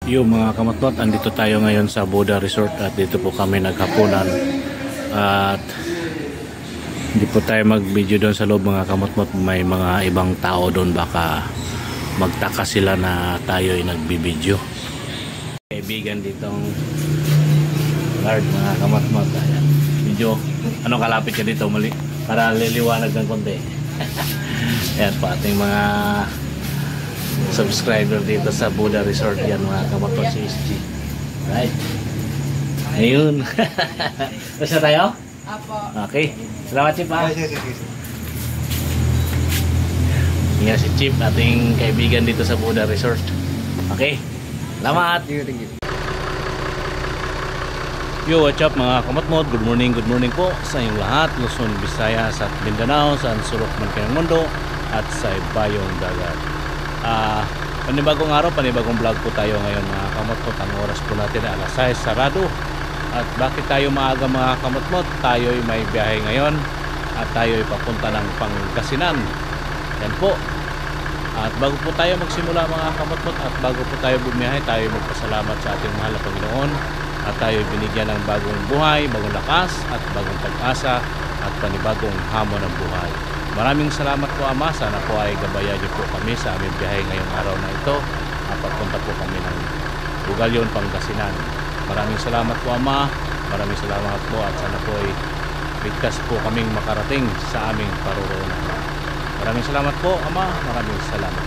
Yung mga kamatmot, andito tayo ngayon sa Buddha Resort at dito po kami naghapunan at hindi po tayo mag-video doon sa loob mga kamatmot. May mga ibang tao doon, baka magtaka sila na tayo ay nagbibideo. Kaibigan ditong guard mga kamatmot. Ayan, video, kalapit ka dito muli para liliwanag ng konti. Ayan po ating mga subscriber dito sa Buddha Resort. Yan mga kamatmot, si SG. Right, ayun. Basta tayo? Apo. Okay, salamat Chip ha. Yan si Chip, ating kaibigan dito sa Buddha Resort. Okay, salamat. Yo, what's up mga kamatmot? Good morning po sa inyong lahat, Luzon, Visayas at Mindanao, saan sulok man kayo ng mundo at sa ibayong dagat. Panibagong araw, panibagong vlog po tayo ngayon mga kamatmot. Ang oras po natin ay alas 6 sarado. At bakit tayo maaga mga kamatmot? Tayo ay may biyahe ngayon at tayo ay papunta ng Pangasinan. Yan po. At bago po tayo magsimula mga kamatmot at bago po tayo bumiyahe, tayo ay magpasalamat sa ating mahal na Panginoon. At tayo ay binigyan ng bagong buhay, bagong lakas at bagong pag-asa at panibagong hamon ng buhay. Maraming salamat po Ama, sana po ay gabayan niyo po kami sa aming biyahe ngayong araw na ito. Papunta po kami ng Bugalyon, Pangasinan. Maraming salamat po Ama, maraming salamat po at sana po ay bigkas po kaming makarating sa aming paroroonan. Maraming salamat po Ama, maraming salamat.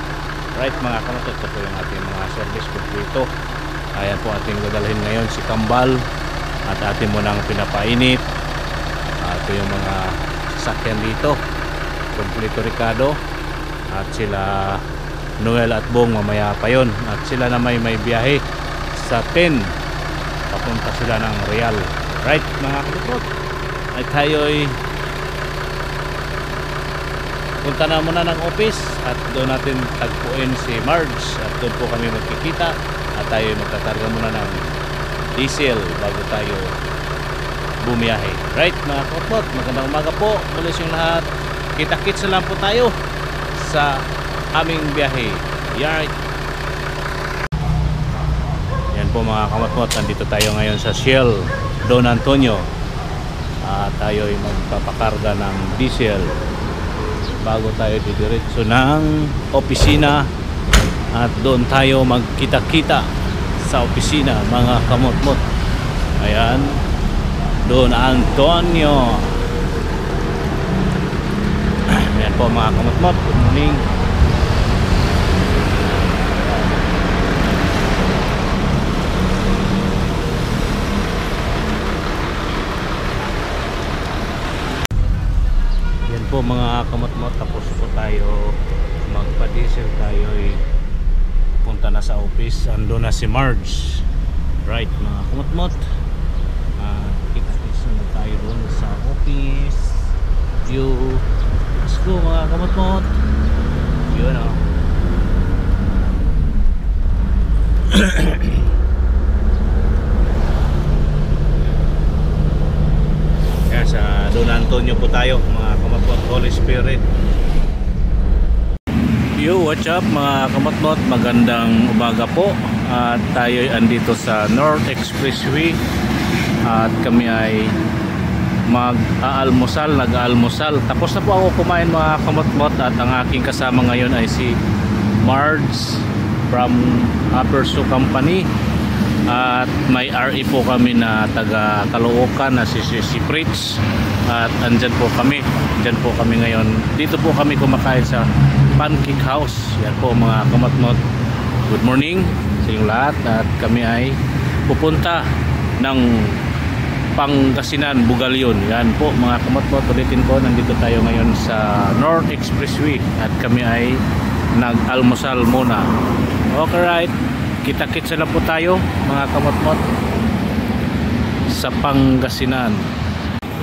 Right mga kamatmot, ito po yung ating mga service dito. Ayan po ating dadalhin ngayon si Kambal at atin mo nang pinapainit. Ito yung mga sasakyan dito. Kompleto Ricardo at sila Noel at Bong mamaya pa yun. At sila na may biyahe sa 10. Papunta sila ng Real. Right mga kamatmot, ay tayo ay punta na muna ng office at doon natin tagpuin si Marge at doon po kami magkikita at tayo ay magkakarga muna ng diesel bago tayo bumiyahe. Right mga kamatmot, magandang umaga po ulit yung lahat. Kita-kits na lang po tayo sa aming biyahe. Right. Yan po mga kamatmot, nandito tayo ngayon sa Shell Don Antonio. Tayo ay magpapakarga ng diesel bago tayo didiretso ng opisina at doon tayo magkita-kita sa opisina mga kamatmot. Ayan, Don Antonio. Ayan po mga kamatmot, good morning. Ayan po mga kamatmot, tapos po tayo magpa-diesel. Tayo ay punta na sa office. Ando na si Marge. Right mga kamatmot, kita-kits na tayo doon sa office. Let's go mga kamatmot. Yun o. Kaya sa Don Antonio po tayo mga kamatmot. Holy Spirit. Yo, what's up mga kamatmot? Magandang umaga po. At tayo ay andito sa North Expressway. At kami ay nag-aalmusal. Tapos na po ako kumain mga kamatmot at ang aking kasama ngayon ay si Marge from Aperso Company at may RE po kami na taga Caloocan na si Fritz at andyan po kami ngayon. Dito po kami kumakain sa Pancake House. Yan po mga kamatmot, good morning sa inyong lahat at kami ay pupunta ng Pangasinan, Bugalyon. Yan po mga kamatmot, ulitin ko, nandito tayo ngayon sa North Expressway at kami ay nag-almusal muna. Okay right, kita-kits na po tayo mga kamatmot sa Pangasinan.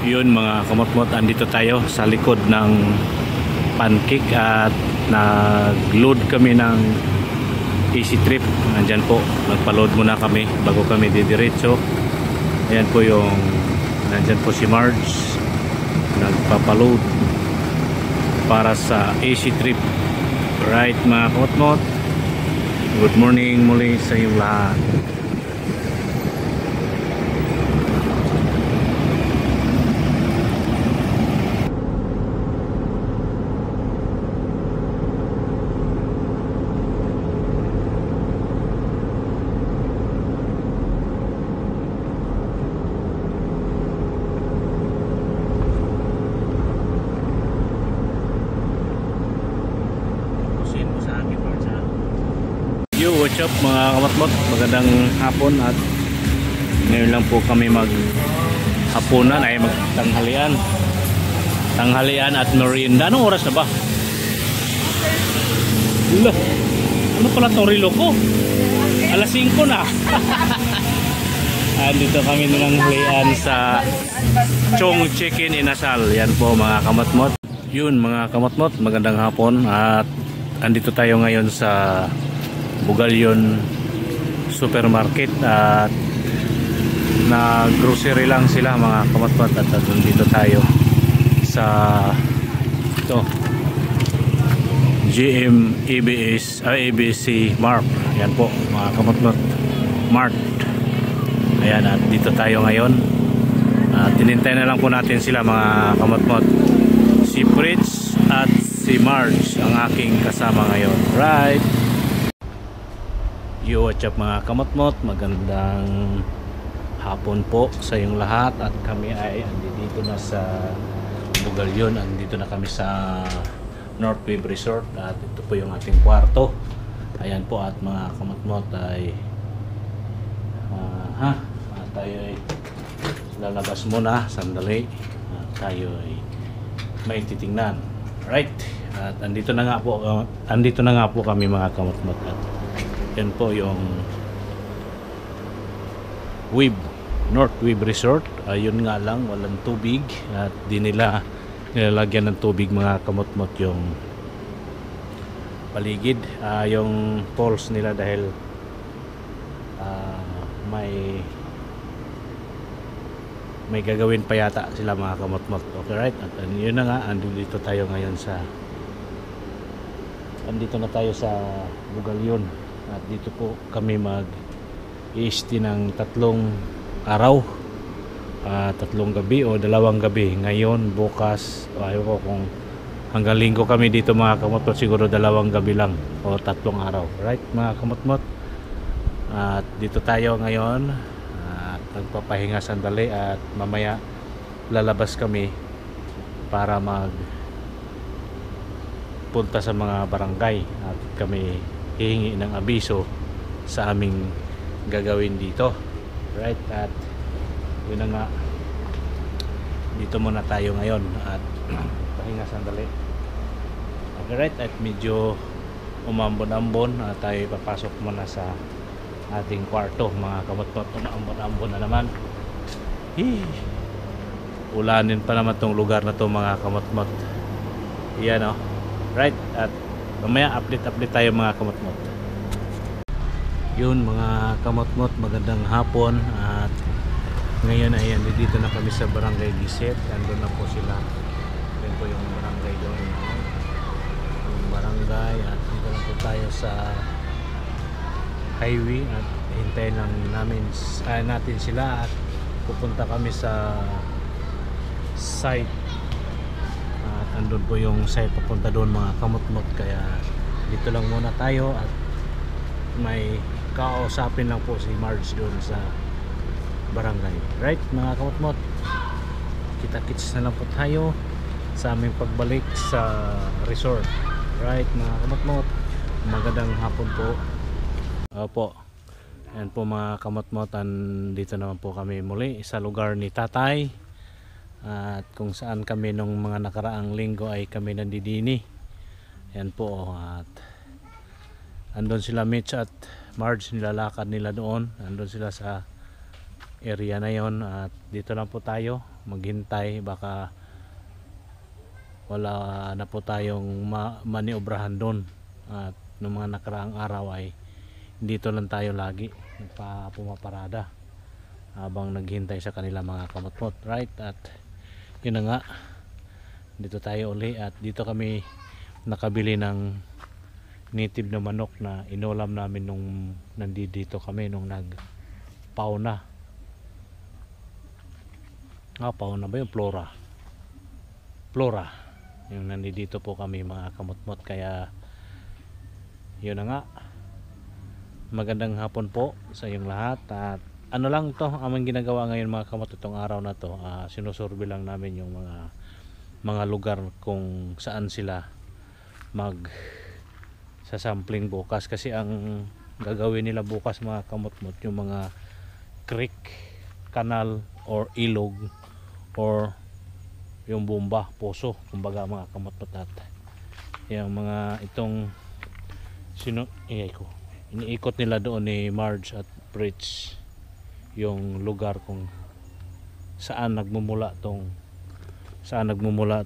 Yun mga kamatmot, andito tayo sa likod ng Pancake at nag-load kami ng Easy Trip. Nandyan po, nagpa-load muna kami bago kami didiretso. Ayan po yung nandyan po si Marge nagpapaload para sa AC Trip. Right mga kamatmot, Good morning muli sa iyong lahat. Yo, what's up mga kamatmot, magandang hapon at ngayon lang po kami maghapunan ay tanghalian at merienda. Anong oras na ba? Loh, ano pala itong relo ko? Alas 5 na. Dito kami nilanghalian sa Chong Chicken Inasal. Yan po mga kamatmot. Yun mga kamatmot, magandang hapon at andito tayo ngayon sa Bugalyon Supermarket at na grocery lang sila mga kamatmat at dito tayo sa ito GM ABSC Mart. Yan po mga kamatmat Mart. Ayan at dito tayo ngayon at tinintay na lang po natin sila mga kamatmat, si Fritz at si Marge ang aking kasama ngayon. Right. Yo, what's up mga kamatmot, magandang hapon po sa iyong lahat at kami ay andito na sa Bugalyon. Andito na kami sa North Wave Resort at ito po yung ating kwarto. Ayan po at mga kamatmot ay tayo ay lalabas muna sandali at tayo ay may titingnan. Right, at andito na nga po kami mga kamatmot at yan po yung North Wave Resort. Ayun nga lang, walang tubig at di nila nilalagyan ng tubig mga kamot-mot yung paligid, yung poles nila dahil may gagawin pa yata sila mga kamot-mot. Okay, right? At yun na nga, andito na tayo sa Bugalyon. At dito po kami mag-i-stay ng 3 araw, 3 gabi o 2 gabi. Ngayon, bukas, ayaw ko kung hanggang linggo kami dito mga kamotmot, siguro 2 gabi lang o 3 araw. Right mga kamotmot? At dito tayo ngayon at nagpapahinga sandali at mamaya lalabas kami para punta sa mga barangay at kami hihingi ng abiso sa aming gagawin dito. Right, at yun na nga, dito muna tayo ngayon at pahinga sandali. Okay, right, at medyo umambon-ambon at tayo papasok muna sa ating kwarto mga kamotmot. Umambon-ambon na naman. Ulanin pa naman tong lugar na to mga kamotmot. Yan o. Right, at mamaya update tayo mga kamotmot. Yun mga kamotmot, magandang hapon at ngayon ay dito na kami sa Barangay Giset. Andun na po sila. Yan po yung barangay doon, yung barangay, at dito na po tayo sa highway at hintayin lang natin sila at pupunta kami sa site. Andun po yung site papunta doon mga kamotmot, kaya dito lang muna tayo at may kausapin lang po si Marge doon sa barangay. Right mga kamotmot, kita-kits na lang po tayo sa aming pagbalik sa resort. Right mga kamotmot, magandang hapon po. Opo, yan po mga kamotmot, dito naman po kami muli sa lugar ni Tatay. At kung saan kami nung mga nakaraang linggo ay kami nandidini. Yan po, at andun sila Mitch at Marge, nilalakad nila doon. Andun sila sa area na yon at dito lang po tayo maghintay, baka wala na po tayong maniobrahan doon. At nung mga nakaraang araw ay dito lang tayo lagi pumaparada habang naghintay sa kanila mga kamotmot. Right, at yun na nga, dito tayo uli at dito kami nakabili ng native na manok na inulam namin nung nandito kami nung nag-pauna. Pauna ba yung Flora? Flora. Yung nandito po kami mga kamutmot, kaya yun na nga. Magandang hapon po sa inyong lahat. At ano lang to, aming ginagawa ngayon mga kamot itong araw na to, sinusurvey lang namin yung mga lugar kung saan sila sa sampling bukas, kasi ang gagawin nila bukas mga kamutmot yung mga creek, kanal or ilog or yung bomba, poso kumbaga mga kamutmot. At yung mga itong iniikot nila doon ni Marge at Fritz yung lugar kung saan nagmumula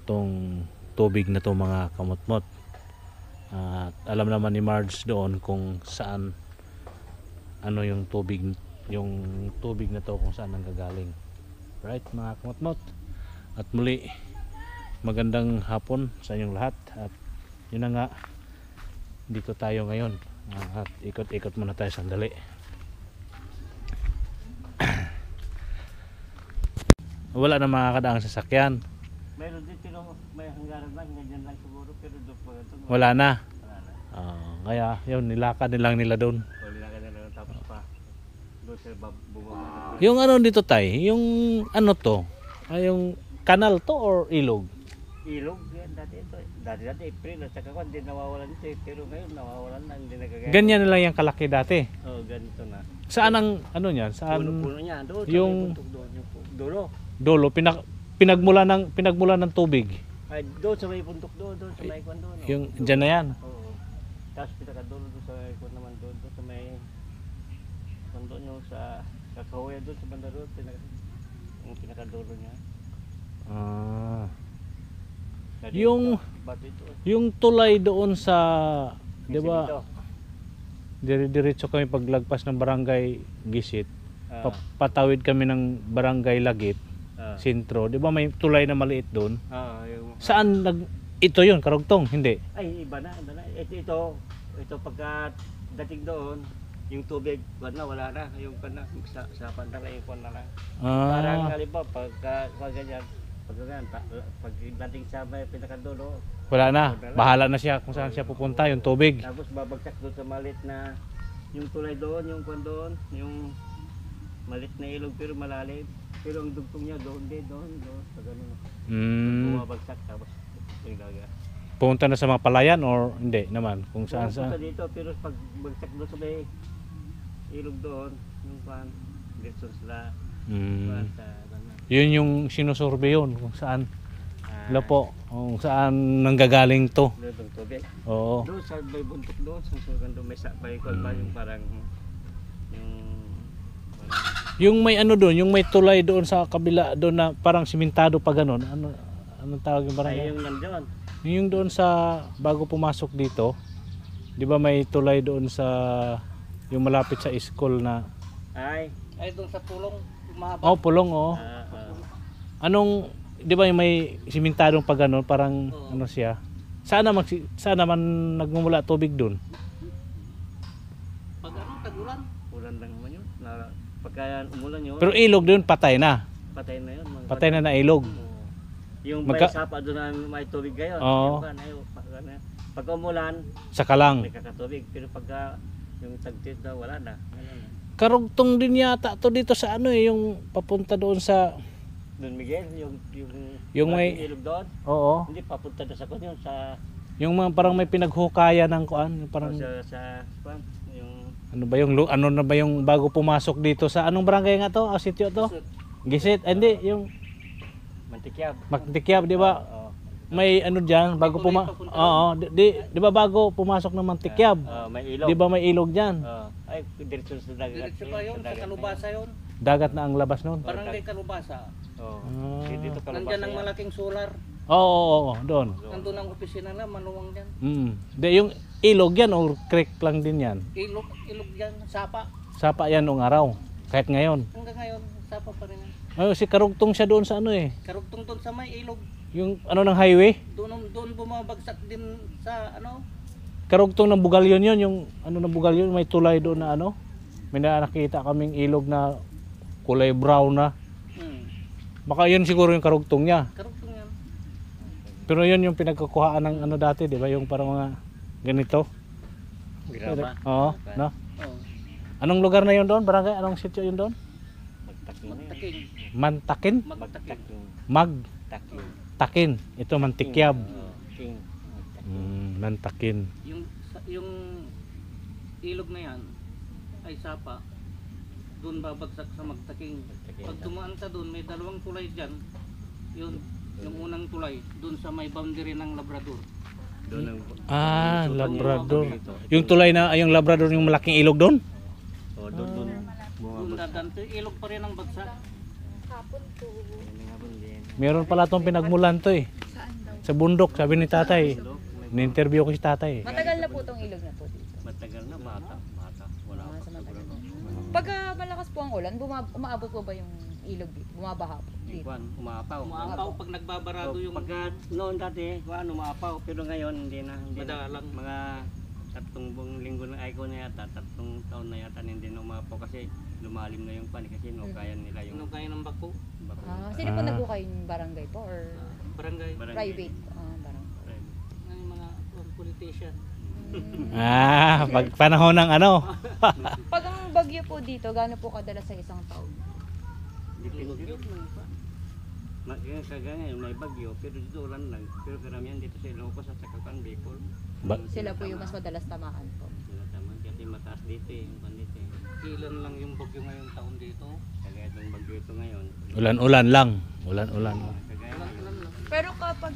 tong tubig na to mga kamutmot. At alam naman ni Marge doon kung saan yung tubig na to kung saan nanggagaling. Right mga kamutmot, at muli magandang hapon sa inyong lahat. At yun na nga, dito tayo ngayon at ikot-ikot muna tayo sandali. Wala na makakadaang sasakyan. Meron din may hanggaran lang, ganyan lang siguro, pero wala na. Kaya yun, nilakad nilang nila doon. nilakad na lang, tapos pa doon sila bumaba. Yung dito tay, yung to, yung kanal to or ilog? Ilog yan dati ito. Dati April at saka hindi nawawalan ito pero ngayon nawawalan na, hindi nagagaya. Ganyan na lang yung kalaki dati. Ganito na. Saan ang niyan? Saan? Puno niya doon. Yung doon, yung dulo. Dolo, pinagmula ng tubig. Ay doon sa may puntok doon sa may kwan doon. Yung diyan na yan. Oo. Tapos pinakadulo doon sa may kwan naman doon sa may kwan doon yung sa Kahoya doon sa banda doon yung pinakadulo niya. Yung tulay doon sa, di ba? Diretso kami paglagpas ng barangay Gisit. Patawid kami ng barangay Lagip, Sentro. Di ba may tulay na maliit doon? Saan ito yun, Karugtong? Hindi. Ay, iba na. Ito pagka dating doon, yung tubig, wala na. Yung sa panda na yung na lang. Parang halimbawa, pag dating sa may pinakadulo, wala na. Bahala na siya kung saan siya pupunta, yung tubig. Tapos babagsak doon sa malit na yung tulay doon, yung kwan doon, yung malit na ilog pero malalim. Pero ang dugtong niya doon, pag bumabagsak tapos yung daga. Pumunta na sa mga palayan or hindi naman? Kung saan Pumunta dito pero pag bagsak doon sa may ilog doon, yung kwan, dito sila. Yun yung sinusurvey yun kung saan kung saan nanggagaling to. Doon tubig. Oo. Doon sa may buntok doon, susugan doon may kwan ba yung parang yung may doon, yung may tulay doon sa kabila doon na parang simentado pa ganun. Anong tawag yung barangay? Yung nandiyan. Yung doon sa bago pumasok dito, 'di ba may tulay doon sa yung malapit sa school na ay doon sa pulong mahaba. Pulong Anong 'di ba yung may simentadong pa ganun, parang siya. Saan naman nagmumula tubig doon? Pag tagulan, ulan lang naman yun. Pagka umulan yun. Pero ilog doon patay na. Patay na yun. Patay na ilog. Yung may sapa doon na may tubig ngayon. Pag umulan, saka lang may kakatubig. Pero pagka yung tagtit na wala na. Karugtong din yata to dito sa yung papunta doon sa Don Miguel, yung may ilog doon. Oo. Hindi papunta na sa yun sa yung mga parang may pinaghukaya ng kuan, parang sa yung ano na ba yung bago pumasok dito sa anong barangay nga to? Sitio to? Gisit. Hindi, yung Mantikyab, di ba? May diyan bago di ba bago pumasok ng Mantikyab? May ilog. Di ba may ilog diyan? Ay, diretso sa dagat. Diretso pa yun, sa Kalubasa yun. Dagat na ang labas noon. Barangay Kalubasa. Dito Kalubasa. Nandiyan ang malaking solar. Oo, doon. Nandun ang opisina na, manuwang dyan. Yung ilog yan or creek lang din yan? Ilog yan, sapa. Sapa yan noong araw, kahit ngayon. Hanggang ngayon, sapa pa rin. Si Karugtong siya doon sa Karugtong doon sa may ilog. Yung ng highway? Doon bumabagsak din sa karugtong ng Bugalyon yun, yung ano ng Bugalyon, may tulay doon na ano. May nakita kaming ilog na kulay brown na. Baka yun siguro yung karugtong niya. Karugtong yan. Pero yun yung pinagkukuhaan ng ano dati, di ba? Yung parang mga ganito. Graba. Oo, no? Oh. Anong lugar na yun doon? Barangay, anong sitio yun doon? Magtaking. Magtaking. Mantakin? Magtaking. Taking. Magtakin. Ito Mantikyab. King. Mantakin. Yung ilog na yan ay sapa. Doon babagsak sa Magtaking. Pag tumaan ka doon, may dalawang tulay dyan. Yun, yung unang tulay, doon sa may boundary ng Labrador. Doon ang Labrador. Yung tulay na, yung Labrador, yung malaking ilog doon? doon. Doon dadante, ilog pa rin ang bagsak. Meron pala itong pinagmulan to eh. Sa bundok, sabi ni tatay. Ni-interview ko si tatay. Matagal na po itong ilog na po dito. Matagal na bata. Wala pa Sa matagal siguro. na. Pagka malakas po ang ulan, umaabot po ba yung ilog dito? Bumabaha po dito? Ikuan, umapaw. Umapaw pag nagbabarado yung Pagka noon dati, kuan umapaw, pero ngayon hindi na. madalang. Mga 3 buong linggo na ay ko na yata, 3 taon na yata hindi na umapaw kasi lumalim na yung pan kasi no kaya nila yung Yung kaya ng bako, bako. Sino po nagkukay yung barangay po or barangay, private? Barangay. ng mga politician. Pag panahon ng ano. Pag ang bagyo po dito, gaano po kadala sa isang taon? Depende rin kagaya may bagyo pero dito ulan lang pero karamihan dito sa Ilocos at sa Kapan Bicol. Sila po yung mas madalas tamaan po. Sila tama kasi mataas dito yung pan dito. Ilan lang yung bagyo ngayong taon dito. Kagaya itong bagyo ito ngayon. Ulan-ulan lang. Ulan-ulan. Kagaya Ilan lang. Pero kapag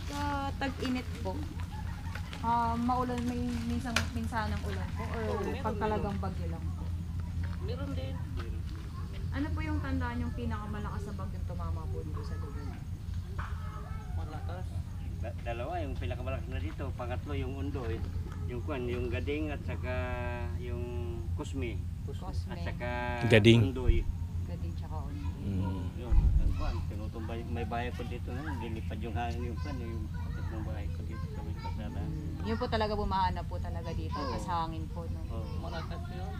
tag-init po, maulan, may minsanang ulan po or pag talagang bagyo lang po? Meron din. Ano po yung tandaan yung pinakamalakas na bagyong tumama po dito sa lugar? Malakas. Dalawa yung pinakamalakas na dito, pangatlo yung Undoy, yung Kwan, yung Gading at saka yung Kusmi at Cosme, saka Gading. Undoy. Gading, tsaka Ondo. Yun, ang Kwan, tinutumbay, may bahay ko dito na, dilipad yung hangin yung Kwan, yung kapit ng bahay ko dito sa may kasada. Yun po talaga bumahanap po talaga dito, tas hangin po. No? Oh. Malakas yun.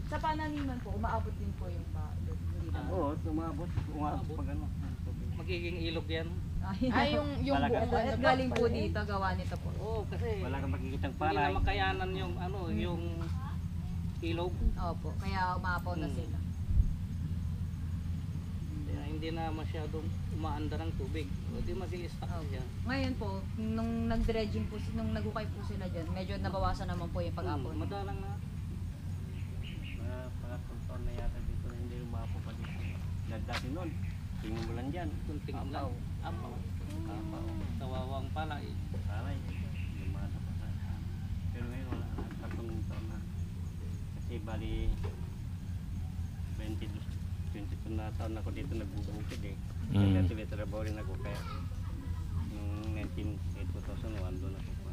Sa pananiman po, umaabot din po yung hindi na. Oo, umabot pag ano. Magiging ilog yan. Ay, yung Talaga. buo. At galing po dito, gawa nito po. Oo, kasi Wala kang makikitang hindi na paray. makayanan yung ano, yung ilog. Opo, kaya umaapaw na sila. Kaya hindi na masyadong umaandar ang tubig. O di mag-i-stack siya. Ngayon po, nung nag-dredging po, nung nagukay po sila dyan, medyo nabawasan naman po yung pag-apaw. Madalang na. Mga pangatlong taon na yata dito na hindi umapo pa dito. Dati noon, tingin mo lang dyan. Kunting lang. Apaw. Apaw. Kawawang pala eh. Aray, lumasa pa sa pero ngayon wala na, 3 taon na. Kasi bali 22 na taon ako dito nagbubukid eh. Dati may trabaho rin ako kaya yung 2001 doon ako pa.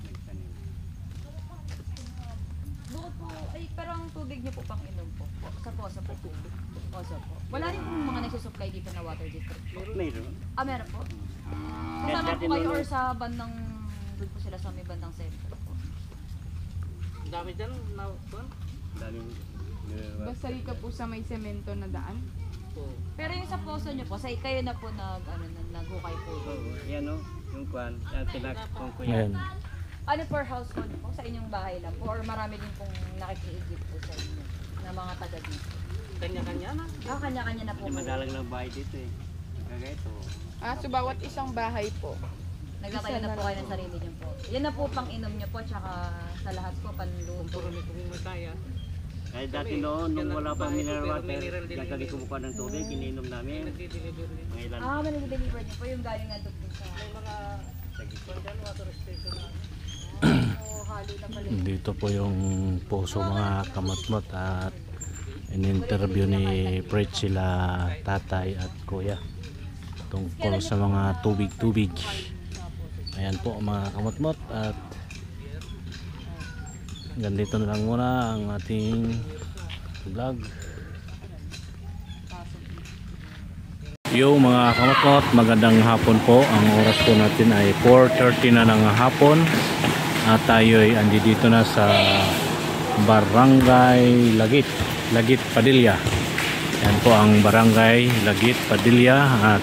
Nagtanim. Bukod po, ay parang tubig niyo po pang inom po. Sa poso po. Poso po. Wala rin pong mga nagsusupply dito na water district po. Mayroon. Meron po. Kasama po kayo or sa bandang, doon po sila sa may bandang center po. Ang dami dyan na kuwan. Daming Basta ka po sa may semento na daan. Oo. Pero yung sa poso niyo po, kayo na po naghukay po. yan o, yung kwan, yan pinakong ko Ayan. yan. Ano per household po? Sa inyong bahay lang po? Or marami din pong nakikiigip po sa inyo na mga taga dito? Kanya-kanya na. Kanya-kanya na po. Hindi madalang ng bahay dito eh. Kagaya ito. So bawat isang bahay po. Nagtatayo na po kayo ng sarili niyo po. Yan na po pang inom niyo po, tsaka sa lahat po panluto. Puro nito kung may kaya. Kahit dati noon, nung wala pang bahay ko, mineral pero water, mineral din yan kami kami. kumukuha ng tubig, ininom namin. Nagdi-deliver din. Mga ilan. Manag-deliver niyo po yung galing nga doon sa... May mga kuwan dyan, water station na. halo na pala. Dito po yung puso mga kamotmot at in-interview ni Fred sila tatay at kuya tungkol sa mga tubig-tubig. Ayan po mga kamotmot at ganito na lang muna ang ating vlog. Yo mga kamatmot, magandang hapon po. Ang oras po natin ay 4:30 na ng hapon. At tayo ay andito na sa Barangay Lagit Padilla. Yan po ang Barangay Lagit Padilla at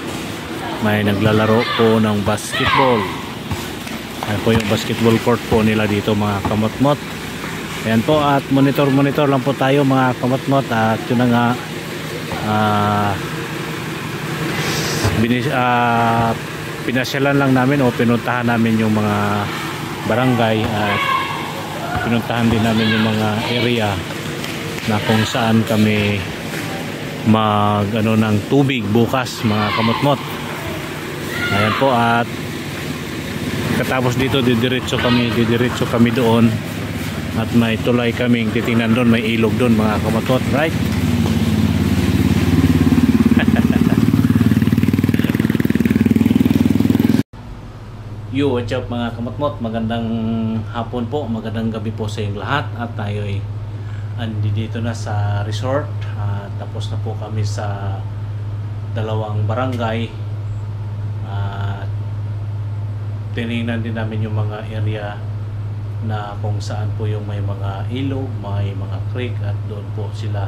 may naglalaro po ng basketball. Yan po yung basketball court po nila dito mga kamatmot. Yan po at monitor lang po tayo mga kamatmot at yun na nga pinasyalan lang namin o pinuntahan namin yung mga barangay at pinuntahan din namin yung mga area na kung saan kami ng tubig bukas mga kamotmot. Ayan po at katapos dito didiretso kami doon at may tulay kaming titingnan doon, may ilog doon mga kamotmot, right? Yo, what's up mga kamatmot, magandang hapon po, magandang gabi po sa inyong lahat at tayo ay andito na sa resort tapos na po kami sa dalawang barangay at tinignan din namin yung mga area na kung saan po yung may mga ilog, may mga creek at doon po sila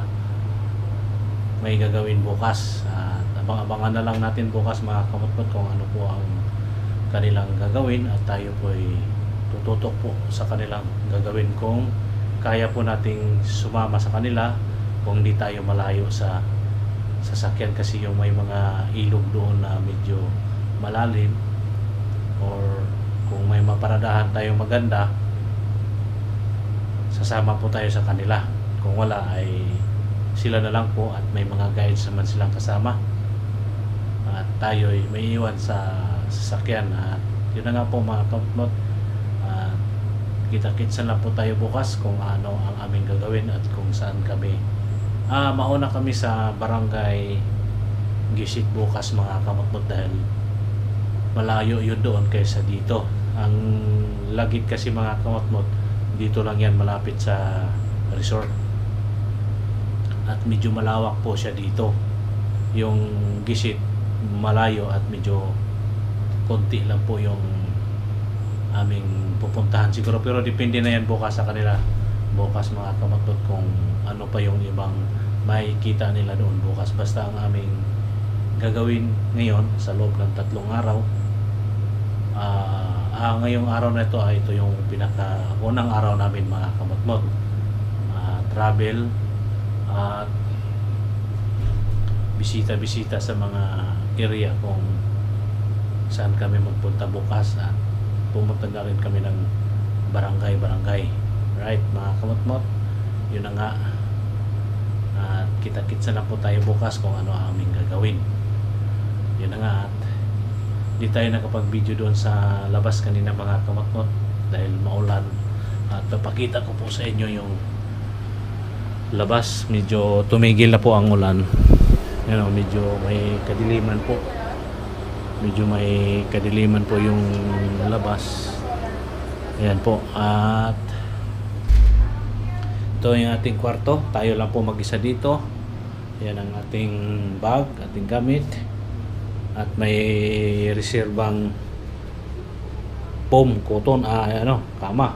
may gagawin bukas at abang-abangan na lang natin bukas mga kamatmot kung ano po ang kanilang gagawin at tayo po ay tututok po sa kanilang gagawin kung kaya po nating sumama sa kanila kung hindi tayo malayo sa sasakyan kasi yung may mga ilog doon na medyo malalim or kung may maparadahan tayong maganda sasama po tayo sa kanila, kung wala ay sila na lang po at may mga guides naman silang kasama at tayo ay may iwan sa sasakyan at yun na nga po mga kamatmot at kita-kitsan lang po tayo bukas kung ano ang aming gagawin at kung saan kami mauna kami sa barangay Gisit bukas mga kamatmot dahil malayo yun doon kaysa dito. Ang Lagit kasi mga kamatmot dito lang yan malapit sa resort at medyo malawak po siya dito. Yung Gisit malayo at medyo konti lang po yung aming pupuntahan siguro, pero depende na yan bukas sa kanila bukas mga kamatmot kung ano pa yung ibang makikita nila doon bukas. Basta ang aming gagawin ngayon sa loob ng 3 araw ngayong araw na ito ito yung unang araw namin mga kamatmot, travel at bisita sa mga area kung saan kami magpunta bukas at pumunta na rin kami ng barangay, right mga kamatmot, yun na nga at kita-kitsa na po tayo bukas kung ano ang aming gagawin. Yun na nga at di tayo nakapag-video doon sa labas kanina mga kamatmot dahil maulan at papakita ko po sa inyo yung labas, medyo tumigil na po ang ulan. Medyo may kadiliman po, yung labas. Ayan po at ito yung ating kwarto, tayo lang po mag-isa dito. Ayan ang ating bag, ating gamit at may reserbang foam, cotton, kama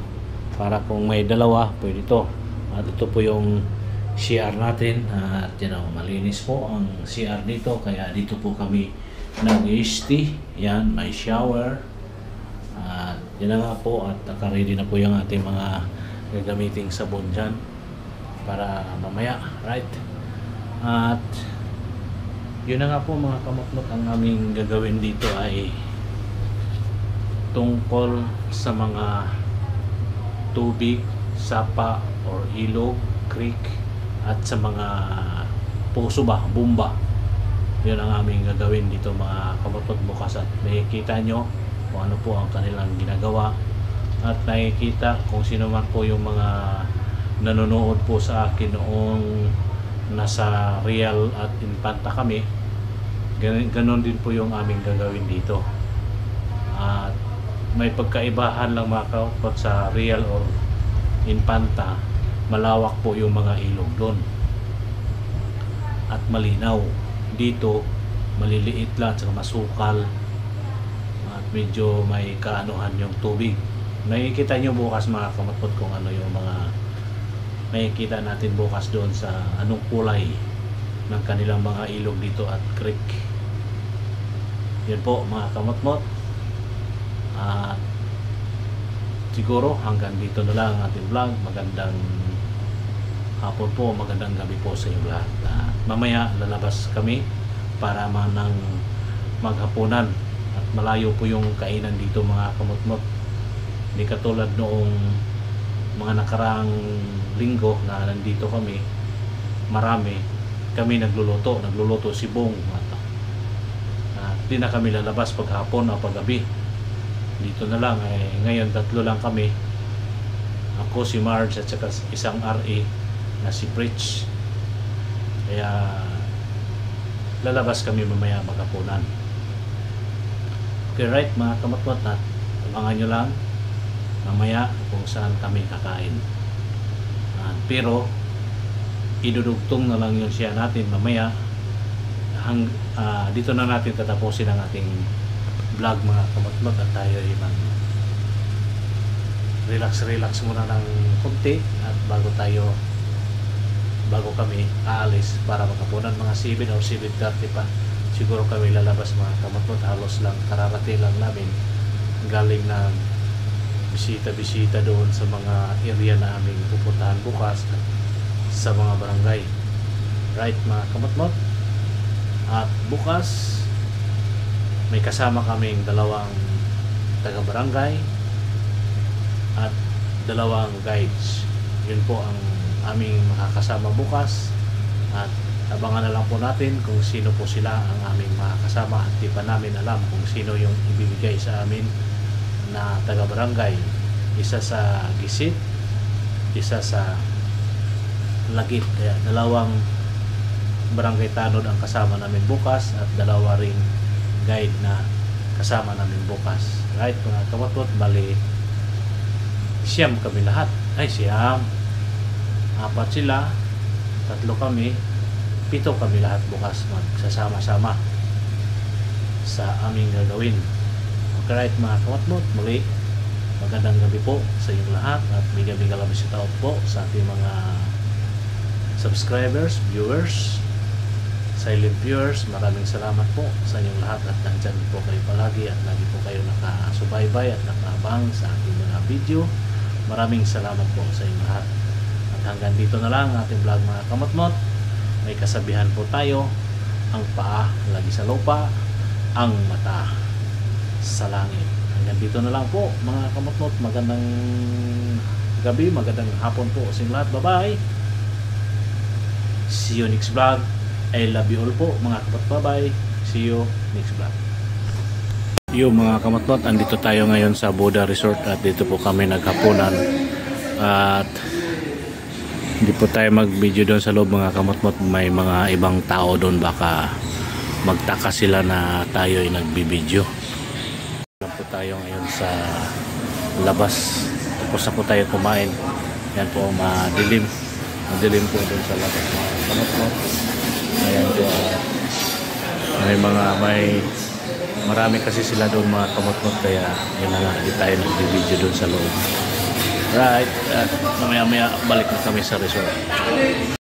para kung may dalawa pwede ito. At ito po yung CR natin at malinis po ang CR dito kaya dito po kami nag-isti. Yan, may shower at yan na nga po at naka-ready na po yung ating mga gagamiting sabon dyan para mamaya, right? At yun na nga po mga kamatmot, ang aming gagawin dito ay tungkol sa mga tubig, sapa or ilog, creek at sa mga puso ba, bumba. Yun ang aming gagawin dito mga kamatmot bukas at makikita nyo kung ano po ang kanilang ginagawa at nakikita kung sino man po yung mga nanonood po sa akin noong nasa Real at Infanta kami. Ganon din po yung aming gagawin dito at may pagkaibahan lang mga kamatmot sa Real or Infanta, malawak po yung mga ilog doon at malinaw. Dito maliliit lang at saka masukal at medyo may kaanuhan yung tubig. Makikita nyo bukas mga kamatpot kung ano yung mga makikita natin bukas doon sa anong kulay ng kanilang mga ilog dito at creek. Yan po mga kamatpot. At siguro hanggang dito na lang ang ating vlog. Magandang hapon po, magandang gabi po sa inyo lahat. Mamaya lalabas kami para manang maghapunan at malayo po yung kainan dito mga kamutmot. Hindi katulad noong mga nakaraang linggo na nandito kami, marami kami nagluluto si Bong at di na kami lalabas paghapon o paggabi. Dito na lang ngayon tatlo lang kami, ako, si Marge at saka isang RA na si Pritch, kaya lalabas kami mamaya maghapunan. Okay, right mga kamatwat, at abangan nyo lang mamaya kung saan kami kakain. Pero idudugtong na lang yun siya natin mamaya. Dito na natin tatapusin ang ating vlog mga kamatwat at tayo ay relax muna ng konti at bago kami aalis para maghapunan. Mga 7 o 7:30 pa siguro kami lalabas mga kamatwat. Halos lang kararating lang namin galing na bisita doon sa mga area na aming pupuntahan bukas at sa mga barangay. Right mga kamatwat, at bukas may kasama kaming dalawang taga barangay at dalawang guides. Yun po ang aming makakasama bukas at abangan na lang po natin kung sino po sila ang aming makakasama at di pa namin alam kung sino yung ibibigay sa amin na taga barangay. Isa sa Gisit, isa sa Lagit, kaya dalawang barangay tanod ang kasama namin bukas at dalawa ring guide na kasama namin bukas. Right mga kamatwat, bali siyam kami lahat. Siyam, 4 sila, 3 kami, 7 kami lahat bukas magsasama-sama sa aming gagawin. Okay, right mga kamatwat, muli magandang gabi po sa inyong lahat at bigyan kami shout out po sa ating mga subscribers, viewers, silent viewers. Maraming salamat po sa inyong lahat at nandyan po kayo palagi at lagi po kayo nakasubaybay at nakabang sa ating mga video. Maraming salamat po sa inyong lahat at hanggang dito na lang ating vlog mga kamatmot. May kasabihan po tayo, ang paa lagi sa lupa, ang mata sa langit. Hanggang dito na lang po mga kamatmot. Magandang gabi, magandang hapon po sa inyong lahat. Bye bye, see you next vlog. I love you all po mga kamatmot. Bye bye, see you next vlog. Mga kamatmot, andito tayo ngayon sa Buddha Resort at dito po kami naghapunan at hindi po tayo mag video doon sa loob mga kamatmot. May mga ibang tao doon, baka magtaka sila na tayo ay nagbibideo. Po tayo ngayon sa labas, tapos na po tayo kumain. Yan po, madilim po doon sa labas mga kamatmot. Ayan po, marami kasi sila doon mga kamotmot, kaya yun na nga, hindi tayo nagbibideo doon sa loob. Right, at mamaya balik na kami sa resort.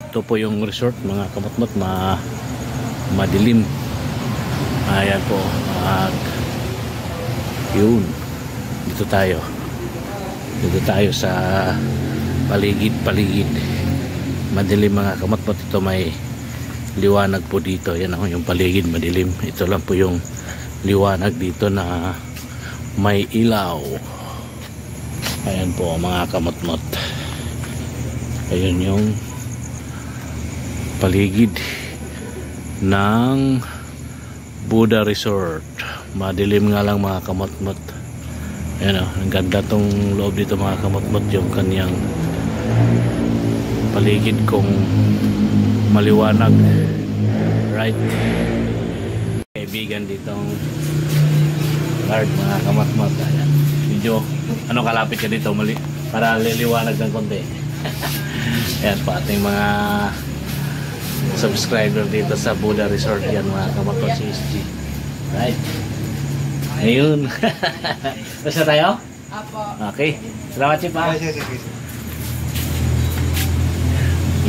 Ito po yung resort mga kamotmot, madilim. Ayan po, at yun, dito tayo sa paligid. Madilim mga kamotmot. Ito may liwanag po dito. Yan ako yung paligid, madilim. Ito lang po yung liwanag dito na may ilaw. Ayan po mga kamotmot. Ayun yung paligid ng Buddha Resort. Madilim nga lang mga kamotmot. Ayan o, ang ganda tong loob dito mga kamotmot. Yung kanyang paligid kong maliwanag. Right, kaibigan ditong guard mga kamatmat. Ayan, medyo kalapit ka dito para liliwanag ng konti. Ayan pa ating mga subscriber dito sa Buda Resort yan mga kamotor si SG. Right. Ayun. Basta tayo? Apo. Okay. Salamat Chip ha.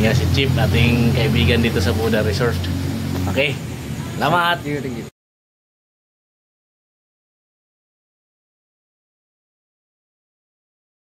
Yan si Chip, ating kaibigan dito sa Buda Resort. Okay. Salamat.